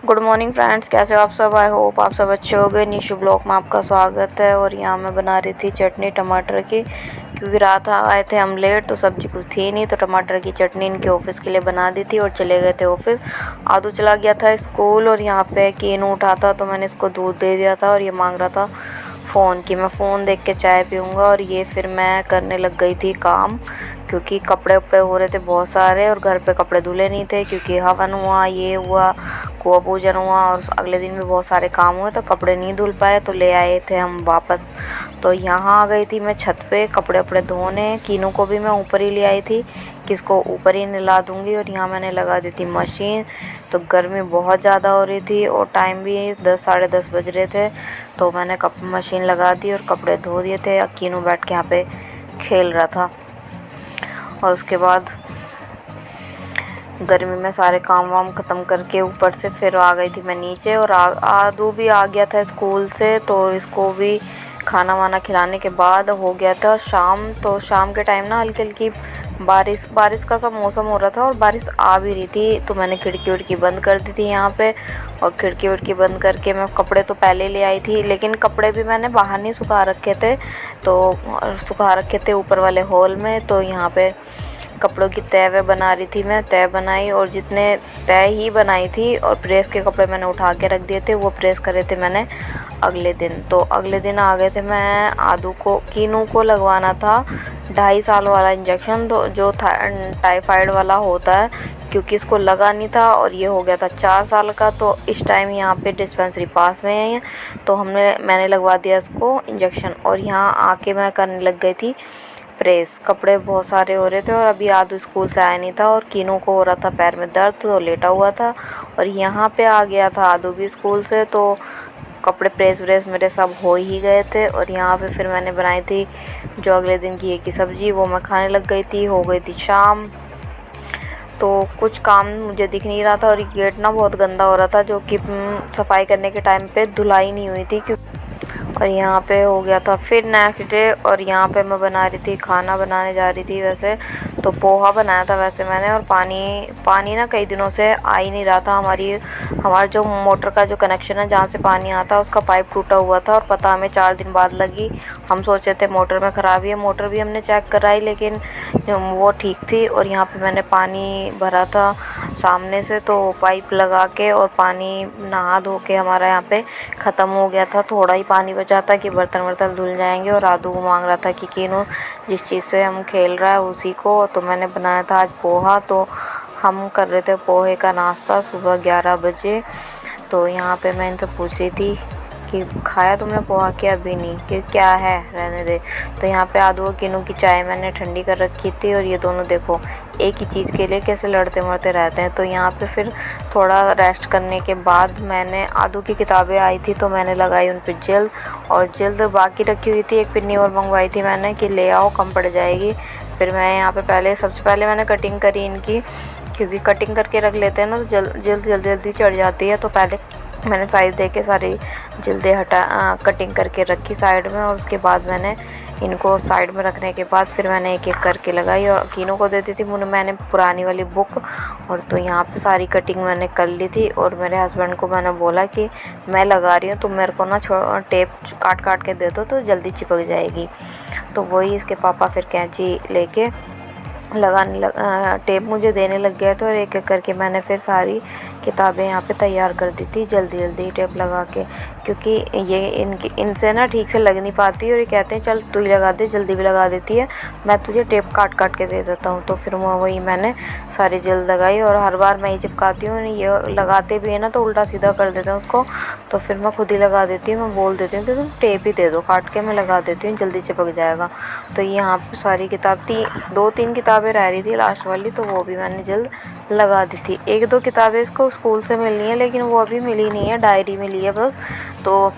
Good morning friends, कैसे हो आप सब। आई होप आप सब अच्छे हो गए। निशु ब्लॉग में आपका स्वागत है। और यहाँ मैं बना रही थी चटनी टमाटर की, क्योंकि रात आए थे हम लेट तो सब्जी कुछ थी नहीं, तो टमाटर की चटनी इनके ऑफिस के लिए बना दी थी और चले गए थे ऑफिस। आदू चला गया था स्कूल और यहाँ पे कीनू उठा था तो मैंने इसको दूध दे दिया था और ये मांग रहा था फ़ोन की। मैं फ़ोन देख के चाय पीऊँगा और ये फिर मैं करने लग गई थी काम, क्योंकि कपड़े उपड़े हो रहे थे बहुत सारे और घर पे कपड़े धुले नहीं थे, क्योंकि हवन हुआ, ये हुआ, कुआ पूजन हुआ और अगले दिन भी बहुत सारे काम हुए तो कपड़े नहीं धुल पाए, तो ले आए थे हम वापस। तो यहाँ आ गई थी मैं छत पे कपड़े उपड़े धोने। कीनू को भी मैं ऊपर ही ले आई थी, किसको ऊपर ही नहला दूँगी। और यहाँ मैंने लगा दी थी मशीन। तो गर्मी बहुत ज़्यादा हो रही थी और टाइम भी 10 साढ़े 10 बज रहे थे, तो मैंने मशीन लगा दी और कपड़े धो दिए थे। कीनू बैठ के यहाँ पे खेल रहा था। और उसके बाद गर्मी में सारे काम वाम ख़त्म करके ऊपर से फिर आ गई थी मैं नीचे। और आदू भी आ गया था स्कूल से, तो इसको भी खाना वाना खिलाने के बाद हो गया था शाम। तो शाम के टाइम ना हल्की हल्की बारिश का सा मौसम हो रहा था और बारिश आ भी रही थी, तो मैंने खिड़की उड़की बंद कर दी थी यहाँ पे। और खिड़की उड़की बंद करके मैं कपड़े तो पहले ले आई थी, लेकिन कपड़े भी मैंने बाहर नहीं सुखा रखे थे, तो सुखा रखे थे ऊपर वाले हॉल में। तो यहाँ पे कपड़ों की तह वह बना रही थी, मैं तह बनाई और जितने तह ही बनाई थी। और प्रेस के कपड़े मैंने उठा के रख दिए थे, वो प्रेस करे थे मैंने अगले दिन। तो अगले दिन आ गए थे। मैं आदू को कीनू को लगवाना था 2.5 साल वाला इंजेक्शन, तो जो टाइफाइड वाला होता है, क्योंकि इसको लगा नहीं था और ये हो गया था 4 साल का। तो इस टाइम यहाँ पे डिस्पेंसरी पास में है, तो मैंने लगवा दिया इसको इंजेक्शन। और यहाँ आके मैं करने लग गई थी प्रेस। कपड़े बहुत सारे हो रहे थे और अभी आदू स्कूल से आया नहीं था और कीनू को हो रहा था पैर में दर्द, तो लेटा हुआ था। और यहाँ पे आ गया था आदू भी स्कूल से, तो कपड़े प्रेस व्रेस मेरे सब हो ही गए थे। और यहाँ पे फिर मैंने बनाई थी जो अगले दिन की एक ही सब्जी, वो मैं खाने लग गई थी। हो गई थी शाम, तो कुछ काम मुझे दिख नहीं रहा था। और ये गेट ना बहुत गंदा हो रहा था, जो कि सफाई करने के टाइम पे धुलाई नहीं हुई थी। और यहाँ पे हो गया था फिर नेक्स्ट डे। और यहाँ पे मैं बना रही थी, खाना बनाने जा रही थी वैसे तो पोहा बनाया था वैसे मैंने। और पानी ना कई दिनों से आ ही नहीं रहा था। हमारा जो मोटर का जो कनेक्शन है, जहाँ से पानी आता है, उसका पाइप टूटा हुआ था और पता हमें 4 दिन बाद लगी। हम सोचे थे मोटर में ख़राबी है, मोटर भी हमने चेक कराई लेकिन वो ठीक थी। और यहाँ पे मैंने पानी भरा था सामने से, तो पाइप लगा के और पानी नहा धो के हमारा यहाँ पे ख़त्म हो गया था। थोड़ा ही पानी बचा था कि बर्तन वर्तन धुल जाएंगे। और आदू को मांग रहा था कि कीनू जिस चीज़ से हम खेल रहा है उसी को। तो मैंने बनाया था आज पोहा, तो हम कर रहे थे पोहे का नाश्ता सुबह 11 बजे। तो यहाँ पे मैं इनसे पूछ रही थी कि खाया तुमने पोहा क्या? अभी नहीं, कि क्या है, रहने दे। तो यहाँ पे आदू और कीनू की चाय मैंने ठंडी कर रखी थी और ये दोनों देखो एक ही चीज़ के लिए कैसे लड़ते मरते रहते हैं। तो यहाँ पे फिर थोड़ा रेस्ट करने के बाद मैंने आदू की किताबें आई थी तो मैंने लगाई उन पर जल्द। और जल्द बाकी रखी हुई थी, एक पिन्नी और मंगवाई थी मैंने कि ले आओ कम पड़ जाएगी। फिर मैं यहाँ पे सबसे पहले मैंने कटिंग करी इनकी, क्योंकि कटिंग करके रख लेते हैं ना तो जल्दी चढ़ जाती है। तो पहले मैंने साइज़ दे के सारी जल्दी कटिंग करके रखी साइड में। और उसके बाद मैंने इनको साइड में रखने के बाद फिर मैंने एक एक करके लगाई और कीनू को देती थी मैंने पुरानी वाली बुक। और तो यहाँ पे सारी कटिंग मैंने कर ली थी। और मेरे हस्बैंड को मैंने बोला कि मैं लगा रही हूँ, तुम मेरे को ना टेप काट के दे दो तो जल्दी चिपक जाएगी। तो वही इसके पापा फिर कैंची लेके टेप मुझे देने लग गया था। और एक एक करके मैंने फिर सारी किताबें यहाँ पे तैयार कर दी थी जल्दी टेप लगा के, क्योंकि ये इनसे ना ठीक से लग नहीं पाती। और ये कहते हैं चल तू ही लगा दे, जल्दी भी लगा देती है, मैं तुझे टेप काट के दे देता हूँ। तो फिर वही मैंने सारी जल्द लगाई और हर बार मैं ही चिपकाती हूँ। ये लगाते भी है ना तो उल्टा सीधा कर देते हैं उसको, तो फिर मैं खुद ही लगा देती हूँ। मैं बोल देती हूँ कि तुम टेप ही दे दो, काट के मैं लगा देती हूँ, जल्दी चिपक जाएगा। तो यहाँ पर सारी किताब 2-3 किताबें रह रही थी लास्ट वाली, तो वो भी मैंने जल्द लगा दी थी। 1-2 किताबें इसको स्कूल से मिलनी है लेकिन वो अभी मिली नहीं है, डायरी मिली है बस। तो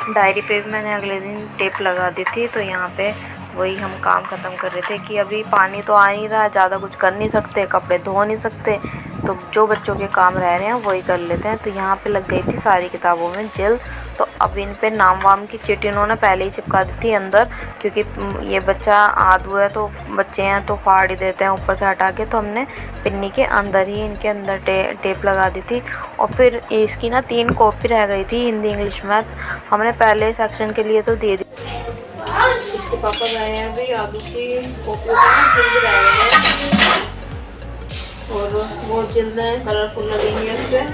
डायरी पे भी मैंने अगले दिन टेप लगा दी थी। तो यहाँ पे वही हम काम ख़त्म कर रहे थे कि अभी पानी तो आ नहीं रहा, ज़्यादा कुछ कर नहीं सकते, कपड़े धो नहीं सकते, तो जो बच्चों के काम रह रहे हैं वही कर लेते हैं। तो यहाँ पे लग गई थी सारी किताबों में जल्द। तो तो अब इन पे नाम वाम की चिट इन्होंने पहले ही चिपका दी थी अंदर, क्योंकि ये बच्चा आदू है तो बच्चे हैं तो फाड़ ही देते हैं ऊपर से हटा के, तो हमने पिन्नी के अंदर ही इनके अंदर टेप लगा दी थी। और फिर इसकी ना 3 कॉपी रह गई थी, हिंदी इंग्लिश मैथ, हमने पहले सेक्शन के लिए तो दे दी। इसके पापा गए हैं अभी आदू की कॉपी जल्द रह गए हैं और बहुत जल्द है, कलरफुल लगेंगे इस पर,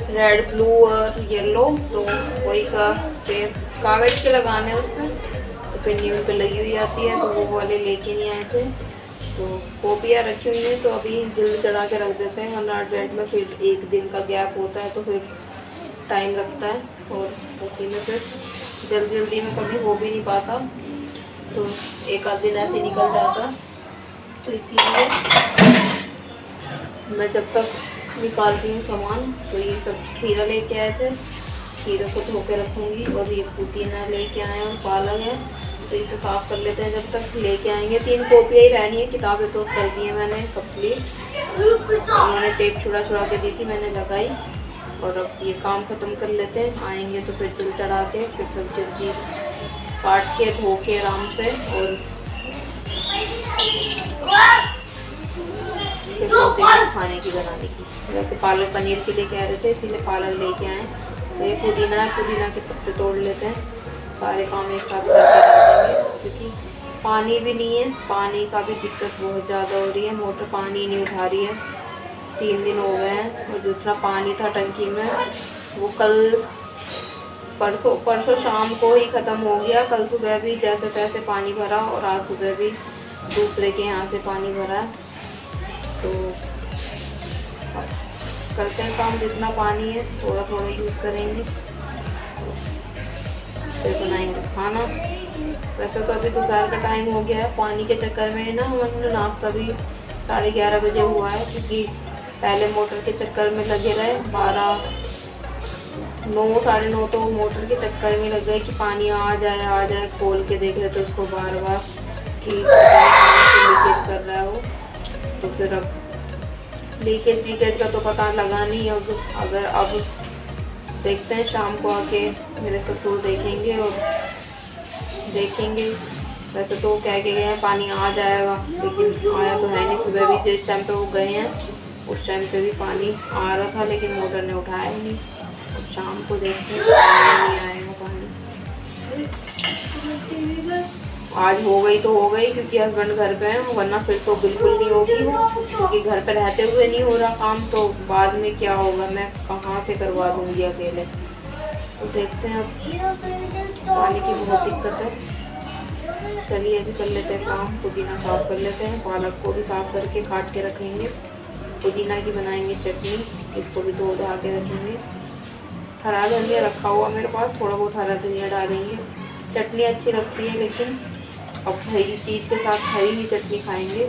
रेड ब्लू और येलो, तो वही का टेप कागज के लगाने हैं उस पर, तो पिन्नी उन पर लगी हुई आती है, तो वो वाले लेके नहीं आए थे, तो कॉपियाँ रखी हुई हैं, तो अभी जल्द चढ़ा के रख देते हैं, वरना डेट में फिर 1 दिन का गैप होता है तो फिर टाइम लगता है और उसी में फिर जल्दी में कभी हो भी नहीं पाता, तो एक आध दिन ऐसे निकल जाता, तो इसीलिए मैं जब तक निकालती हूँ सामान, तो ये सब खीरा लेके आए थे, खीरा को धो के रखूँगी, और ये पुदीना लेके आए और पालक है, तो इसे साफ़ कर लेते हैं जब तक लेके आएंगे। 3 कॉपियाँ ही रहनी है, किताबें तो कर दी हैं मैंने कंप्लीट, उन्होंने टेप छुड़ा के दी थी, मैंने लगाई, और अब ये काम ख़त्म कर लेते हैं, आएंगे तो फिर जल चढ़ा के फिर सब्जी काट के धो के आराम से, और फिर सोचेंगे खाने की बनाने की। वैसे पालक पनीर के लिए कह रहे थे, इसीलिए पालक लेके आए। तो ये पुदीना है, पुदीना के पत्ते तोड़ लेते हैं, सारे काम एक साथ करके रख देंगे, क्योंकि पानी भी नहीं है, पानी का भी दिक्कत बहुत ज़्यादा हो रही है, मोटर पानी नहीं उठा रही है, 3 दिन हो गए हैं, और जितना पानी था टंकी में वो कल परसों शाम को ही ख़त्म हो गया, कल सुबह भी जैसे तैसे पानी भरा, और आज सुबह भी दूसरे के यहाँ से पानी भरा, तो करते हैं काम, जितना पानी है थोड़ा यूज़ करेंगे, फिर बनाएंगे खाना। वैसे तो अभी दोपहर का टाइम हो गया है, पानी के चक्कर में ना हमारा नाश्ता भी 11:30 बजे हुआ है, क्योंकि पहले मोटर के चक्कर में लगे रहे, 9 साढ़े 9 तो मोटर के चक्कर में लग गए कि पानी आ जाए, खोल के देख रहे थे उसको बार कि लीकेज कर रहा है वो, तो फिर अब लीकेज का तो पता लगा नहीं, अगर अब देखते हैं शाम को आके मेरे ससुर देखेंगे और देखेंगे। वैसे तो कह के गए हैं पानी आ जाएगा, लेकिन आया तो है नहीं, सुबह भी जिस टाइम पे वो गए हैं उस टाइम पे भी पानी आ रहा था, लेकिन मोटर ने उठाया ही नहीं, और शाम को देखते हैं नहीं आएगा पानी। आज हो गई तो हो गई, क्योंकि हस्बैंड घर पे हैं, वरना फिर तो बिल्कुल नहीं होगी, क्योंकि घर पे रहते हुए नहीं हो रहा काम, तो बाद में क्या होगा, मैं कहाँ से करवा दूँगी अकेले। तो देखते हैं, अब पानी की बहुत दिक्कत है। चलिए अभी कर लेते हैं काम, पुदीना साफ़ कर लेते हैं, पालक को भी साफ़ करके काट के रखेंगे, पुदीना की बनाएंगे चटनी, इसको भी धो धा के रखेंगे। हरा धनिया रखा हुआ मेरे पास, थोड़ा बहुत हरा धनिया डालेंगे, चटनी अच्छी लगती है, लेकिन अब हरी चीज़ के साथ हरी ही चटनी खाएंगे।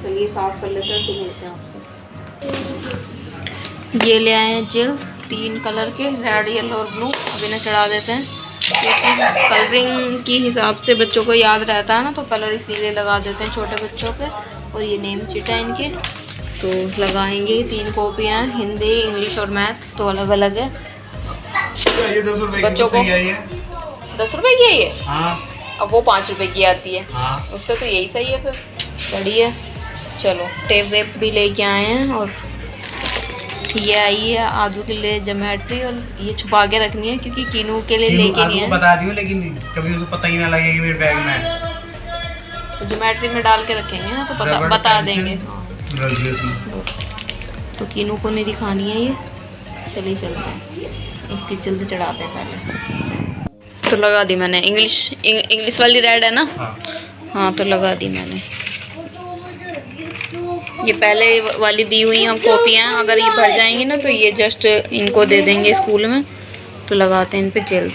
चलिए साफ़ कर लेते हैं, तो मिलते हैं आपसे। ये ले आए हैं जेल 3 कलर के, रेड येलो और ब्लू, अब इन्हें चढ़ा देते हैं, क्योंकि कलरिंग के हिसाब से बच्चों को याद रहता है ना, तो कलर इसीलिए लगा देते हैं छोटे बच्चों पे। और ये नेम चिट है इनके, तो लगाएंगे। 3 कॉपियाँ, हिंदी इंग्लिश और मैथ, तो अलग अलग है। ये 10 रुपए बच्चों को 10 रुपए की है ये, हाँ। अब वो 5 रुपए की आती है, हाँ। उससे तो यही सही है फिर, बढ़िया। चलो टेप वेप भी लेके आए हैं, और ये आई है आदू के लिए ज्योमेट्री, और ये छुपा के रखनी है क्योंकि कीनू के लिए लेके नहीं है। बता दियो, लेकिन कभी उसको पता ही ना लगे कि मेरे बैग में, तो ज्योमेट्री में डाल के रखेंगे ना, तो बता देंगे। तो कीनू को नहीं दिखानी है ये, चलिए चलते हैं, इसकी जल्दी चढ़ाते हैं पहले। तो लगा दी मैंने, इंग्लिश वाली रेड है ना, हाँ तो लगा दी मैंने। ये पहले वाली दी हुई हम कॉपियाँ, अगर ये भर जाएंगी ना तो ये जस्ट इनको दे देंगे स्कूल में, तो लगाते हैं इन पे जेल।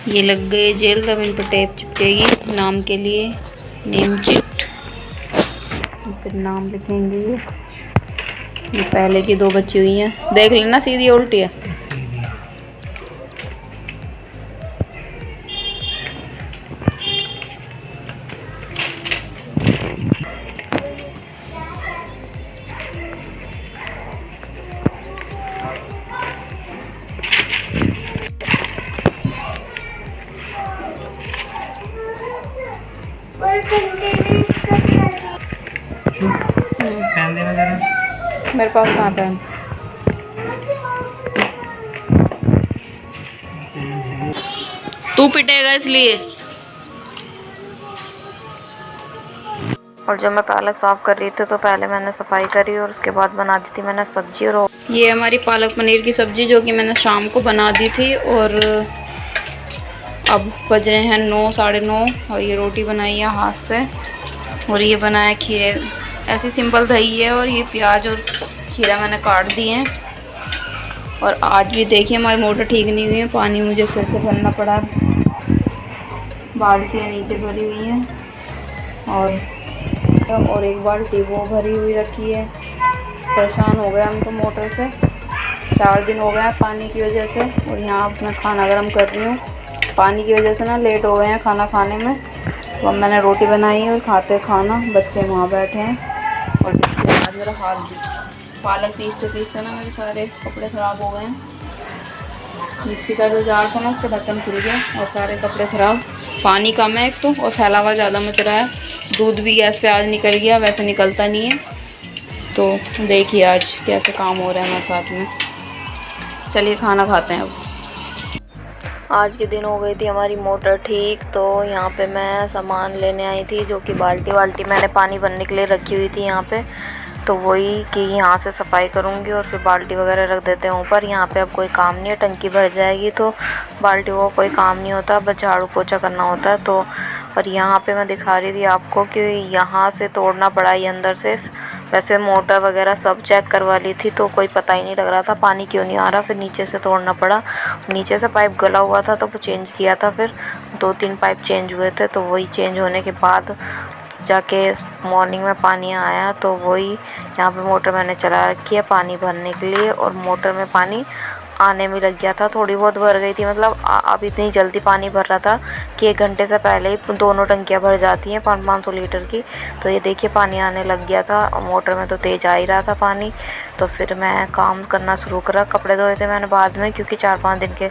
ये लग गए जेल, अब इन पर टेप चिपकेगी नाम के लिए, नेम चिट, फिर नाम लिखेंगे। ये पहले की 2 बची हुई हैं, देख लेना सीधी उल्टी है। पहन देना जरा। मेरे पास कहाँ पेन। तू पिटेगा इसलिए। और जब मैं पालक साफ कर रही थी तो पहले मैंने सफाई करी और उसके बाद बना दी थी मैंने सब्जी। और ये हमारी पालक पनीर की सब्जी जो कि मैंने शाम को बना दी थी। और अब बज रहे हैं 9 साढ़े 9 और ये रोटी बनाई है हाथ से। और ये बनाया खीरे, ऐसी सिंपल दही है और ये प्याज और खीरा मैंने काट दिए हैं। और आज भी देखिए हमारी मोटर ठीक नहीं हुई है, पानी मुझे फिर से भरना पड़ा। बाल्टियाँ नीचे भरी हुई हैं और एक बाल्टी वो भरी हुई रखी है। परेशान हो गया हम तो मोटर से, 4 दिन हो गया पानी की वजह से। और यहाँ मैं खाना गर्म कर रही हूँ, पानी की वजह से ना लेट हो गए हैं खाना खाने में। तो अब मैंने रोटी बनाई है और खाते खाना, बच्चे वहाँ बैठे हैं। और आज मेरा हाथ भी पालक पीसते ना मेरे सारे कपड़े ख़राब हो गए हैं। मिक्सी का जो जार था ना उसका ढक्कन खुल गया और सारे कपड़े ख़राब। पानी कम है एक तो और फैलावा ज़्यादा मच रहा है। दूध भी गैस पे आज निकल गया, वैसे निकलता नहीं है। तो देखिए आज कैसे काम हो रहा है हमारे साथ में। चलिए खाना खाते हैं अब। आज के दिन हो गई थी हमारी मोटर ठीक। तो यहाँ पे मैं सामान लेने आई थी जो कि बाल्टी मैंने पानी भरने के लिए रखी हुई थी यहाँ पे। तो वही कि यहाँ से सफाई करूँगी और फिर बाल्टी वगैरह रख देते हैं ऊपर। यहाँ पे अब कोई काम नहीं है, टंकी भर जाएगी तो बाल्टी को कोई काम नहीं होता, बस झाड़ू पोछा करना होता है। तो और यहाँ पे मैं दिखा रही थी आपको कि यहाँ से तोड़ना पड़ा ये अंदर से। वैसे मोटर वगैरह सब चेक करवा ली थी तो कोई पता ही नहीं लग रहा था पानी क्यों नहीं आ रहा। फिर नीचे से तोड़ना पड़ा, नीचे से पाइप गला हुआ था तो वो चेंज किया था। फिर 2-3 पाइप चेंज हुए थे, तो वही चेंज होने के बाद जाके मॉर्निंग में पानी आया। तो वही यहाँ पे मोटर मैंने चला रखी है पानी भरने के लिए। और मोटर में पानी आने में लग गया था, थोड़ी बहुत भर गई थी। मतलब अब इतनी जल्दी पानी भर रहा था कि 1 घंटे से पहले ही दोनों टंकियाँ भर जाती हैं 500 लीटर की। तो ये देखिए पानी आने लग गया था और मोटर में तो तेज़ आ ही रहा था पानी। तो फिर मैं काम करना शुरू करा। कपड़े धोए थे मैंने बाद में, क्योंकि 4-5 दिन के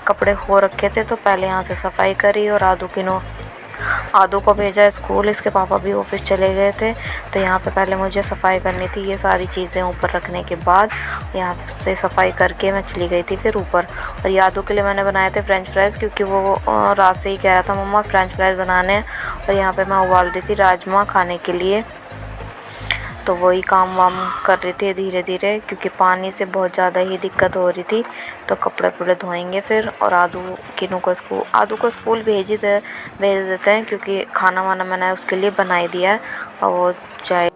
कपड़े हो रखे थे। तो पहले यहाँ से सफाई करी और आदू को भेजा स्कूल, इसके पापा भी ऑफिस चले गए थे। तो यहाँ पे पहले मुझे सफाई करनी थी, ये सारी चीज़ें ऊपर रखने के बाद यहाँ से सफाई करके मैं चली गई थी फिर ऊपर। और आदू के लिए मैंने बनाए थे फ्रेंच फ्राइज़, क्योंकि वो रात से ही कह रहा था मम्मा फ्रेंच फ्राइज़ बनाने हैं। और यहाँ पे मैं उबाल रही थी राजमा खाने के लिए। तो वही काम वाम कर रही थी धीरे धीरे, क्योंकि पानी से बहुत ज़्यादा ही दिक्कत हो रही थी। तो कपड़े वपड़े धोएंगे फिर। और आदू को स्कूल भेज देते हैं, क्योंकि खाना वाना मैंने उसके लिए बना ही दिया है और वो जाए।